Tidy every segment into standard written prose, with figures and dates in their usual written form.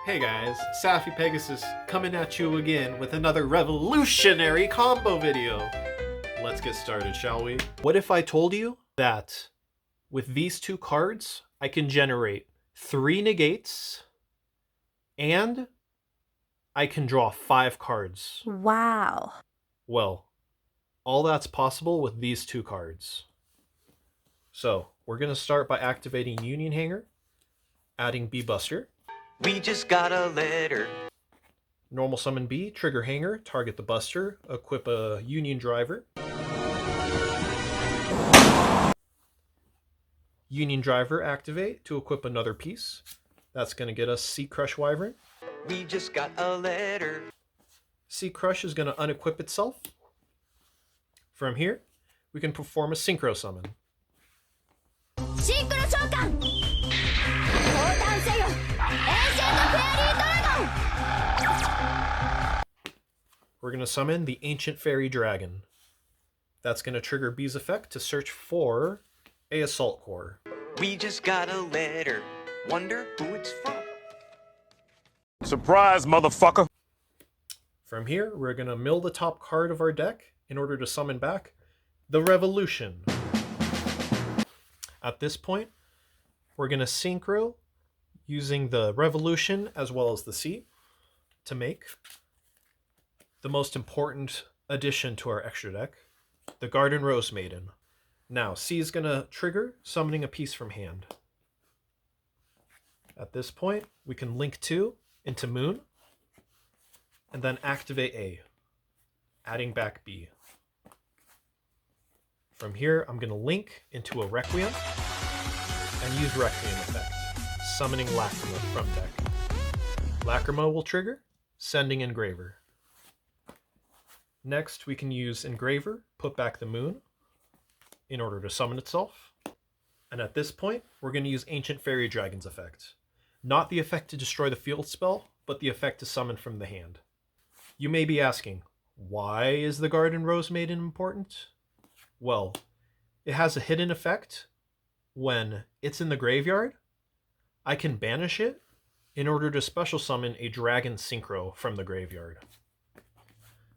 Hey guys, Safi Pegasus coming at you again with another revolutionary combo video. Let's get started, shall we? What if I told you that with these two cards, I can generate 3 negates and I can draw 5 cards? Wow. Well, all that's possible with these two cards. So, we're going to start by activating Union Hangar, adding B Buster. We just got a letter. Normal summon B, trigger Hangar, target the Buster, equip a Union Driver. Union Driver activate to equip another piece. That's going to get us Sea Crush Wyvern. We just got a letter. Sea Crush is going to unequip itself. From here, we can perform a Synchro Summon. We're going to summon the Ancient Fairy Dragon. That's going to trigger B's effect to search for a Assault Core. We just got a letter. Wonder who it's from. Surprise, motherfucker! From here, we're going to mill the top card of our deck in order to summon back the Revolution. At this point, we're going to synchro using the Revolution as well as the Sea to make the most important addition to our extra deck, the Garden Rose Maiden. Now, C is going to trigger summoning a piece from hand. At this point, we can link 2 into Moon, and then activate A, adding back B. From here, I'm going to link into a Requiem, and use Requiem effect, summoning Lacrima from deck. Lacrima will trigger, sending Engraver. Next, we can use Engraver, put back the Moon, in order to summon itself. And at this point, we're going to use Ancient Fairy Dragon's effect. Not the effect to destroy the field spell, but the effect to summon from the hand. You may be asking, why is the Garden Rose Maiden important? Well, it has a hidden effect. When it's in the graveyard, I can banish it in order to special summon a Dragon Synchro from the graveyard.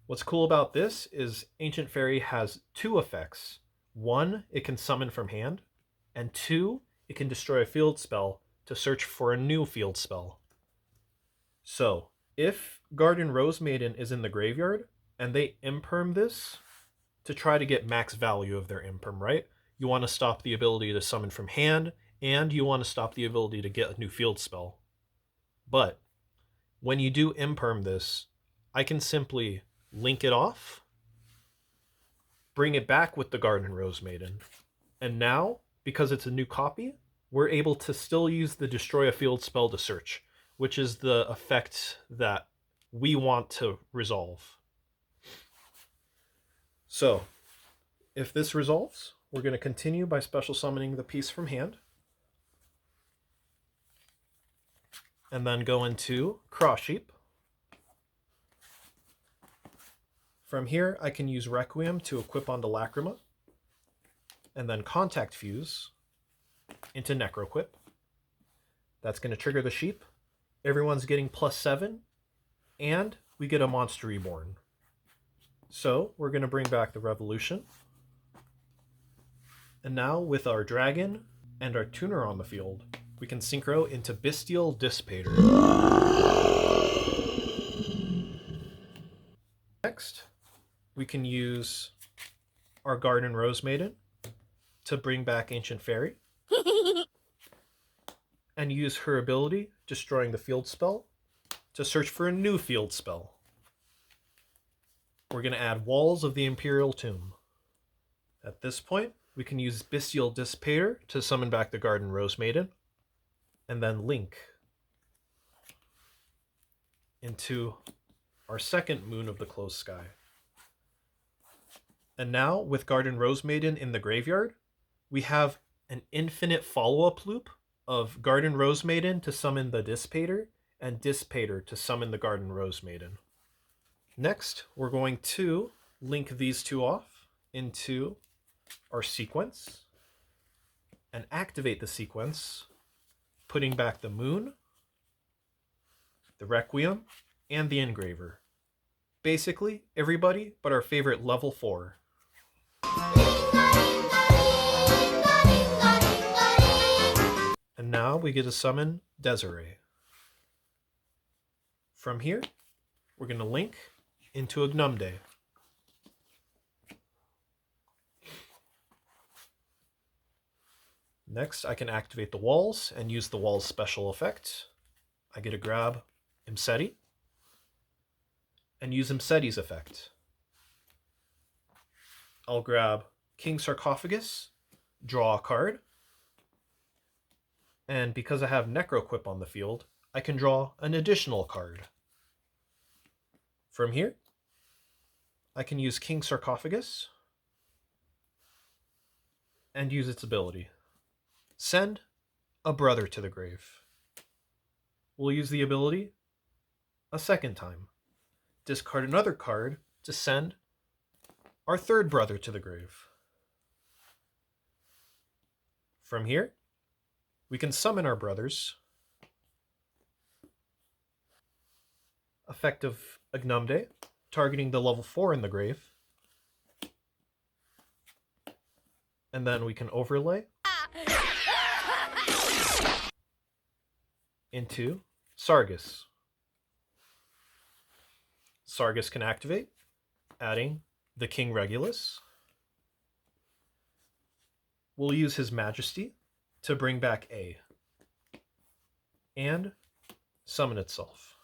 What's cool about this is Ancient Fairy has 2 effects. 1, it can summon from hand, and 2, it can destroy a field spell to search for a new field spell. So, if Garden Rose Maiden is in the graveyard, and they imperm this to try to get max value of their imperm, right? You want to stop the ability to summon from hand, and you want to stop the ability to get a new field spell. But, when you do imperm this, I can simply link it off, bring it back with the Garden Rose Maiden, and now, because it's a new copy, we're able to still use the Destroy a Field spell to search, which is the effect that we want to resolve. So, if this resolves, we're going to continue by special summoning the piece from hand, and then go into Cross Sheep. From here, I can use Requiem to equip onto Lacrima, and then Contact Fuse into Necroquip. That's going to trigger the sheep. Everyone's getting +7, and we get a Monster Reborn. So, we're going to bring back the Revolution. And now, with our Dragon and our Tuner on the field, we can synchro into Bestial Dissipator. Next, we can use our Garden Rose Maiden to bring back Ancient Fairy. And use her ability, destroying the field spell, to search for a new field spell. We're going to add Walls of the Imperial Tomb. At this point, we can use Bestial Dissipator to summon back the Garden Rose Maiden, and then link into our second Moon of the Closed Sky. And now, with Garden Rose Maiden in the graveyard, we have an infinite follow-up loop of Garden Rose Maiden to summon the Dissipator, and Dissipator to summon the Garden Rose Maiden. Next, we're going to link these 2 off into our sequence, and activate the sequence, putting back the Moon, the Requiem, and the Engraver. Basically, everybody but our favorite level 4. And now we get to summon Desiree. From here, we're going to link into Ignumde. Next, I can activate the walls and use the walls special effect. I get to grab Imseti and use Imseti's effect. I'll grab King Sarcophagus, draw a card, and because I have Necroquip on the field, I can draw an additional card. From here, I can use King Sarcophagus and use its ability. Send a brother to the grave. We'll use the ability a second time. Discard another card to send our third brother to the grave. From here, we can summon our brothers. Effect of Ignumde, targeting the level 4 in the grave. And then we can overlay into Sargus. Sargus can activate, adding the King Regulus. We'll use his Majesty to bring back A and summon itself.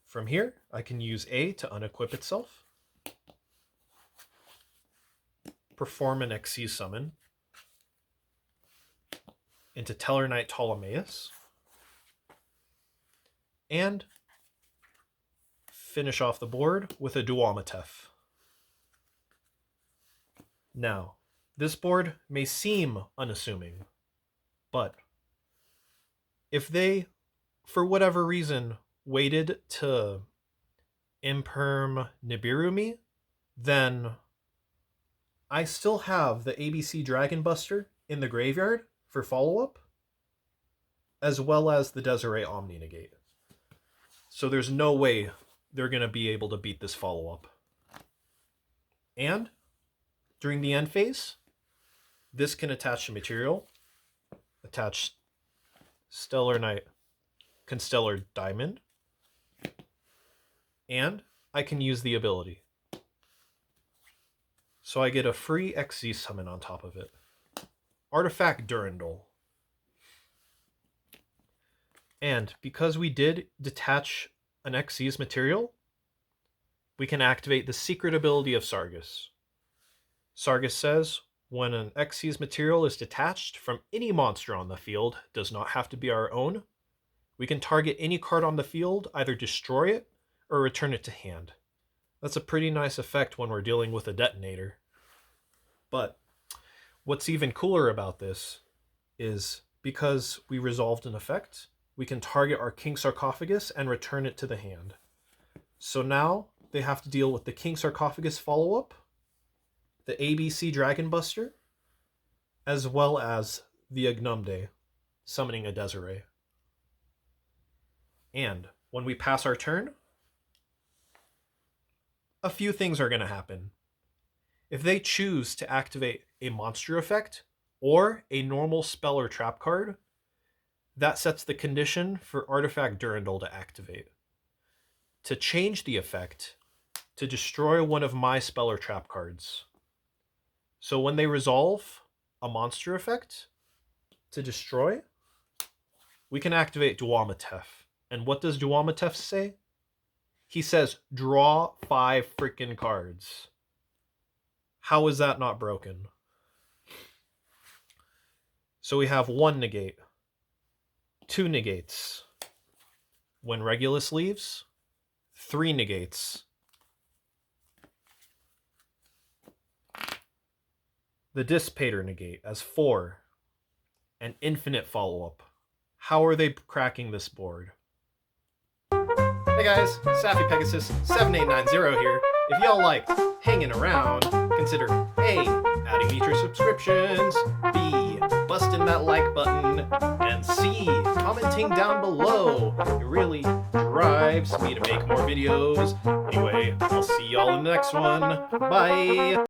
From here, I can use A to unequip itself, perform an XC summon into Tellarknight Ptolemaeus, and finish off the board with a Duomatef. Now, this board may seem unassuming, but if they, for whatever reason, waited to imperm Nibiru me, then I still have the ABC Dragon Buster in the graveyard for follow-up, as well as the Desiree Omni Negate. So there's no way they're going to be able to beat this follow-up. And during the end phase, this can attach to material, attach Stellar Knight, Constellar Diamond, and I can use the ability. So I get a free XZ summon on top of it. Artifact Durandal. And because we did detach an XZ's material, we can activate the secret ability of Sargus. Sargus says, when an XZ's material is detached from any monster on the field, does not have to be our own, we can target any card on the field, either destroy it or return it to hand. That's a pretty nice effect when we're dealing with a detonator. But what's even cooler about this is because we resolved an effect, we can target our King Sarcophagus and return it to the hand. So now they have to deal with the King Sarcophagus follow-up, the ABC Dragon Buster, as well as the Ignumde, summoning a Desiree. And when we pass our turn, a few things are going to happen. If they choose to activate a monster effect or a normal spell or trap card, that sets the condition for Artifact Durandal to activate. To change the effect, to destroy one of my spell or trap cards. So when they resolve a monster effect to destroy, we can activate Duomatef. And what does Duomatef say? He says, draw 5 freaking cards. How is that not broken? So we have 1 negate, 2 negates when Regulus leaves, 3 negates. The Dissipator negate as 4, and infinite follow-up. How are they cracking this board? Hey guys, Safi Pegasus 7890 here. If y'all liked hanging around, consider A, adding me to your subscriptions, B, busting busting that like button, and C, commenting down below. It really drives me to make more videos. Anyway, I'll see y'all in the next one. Bye!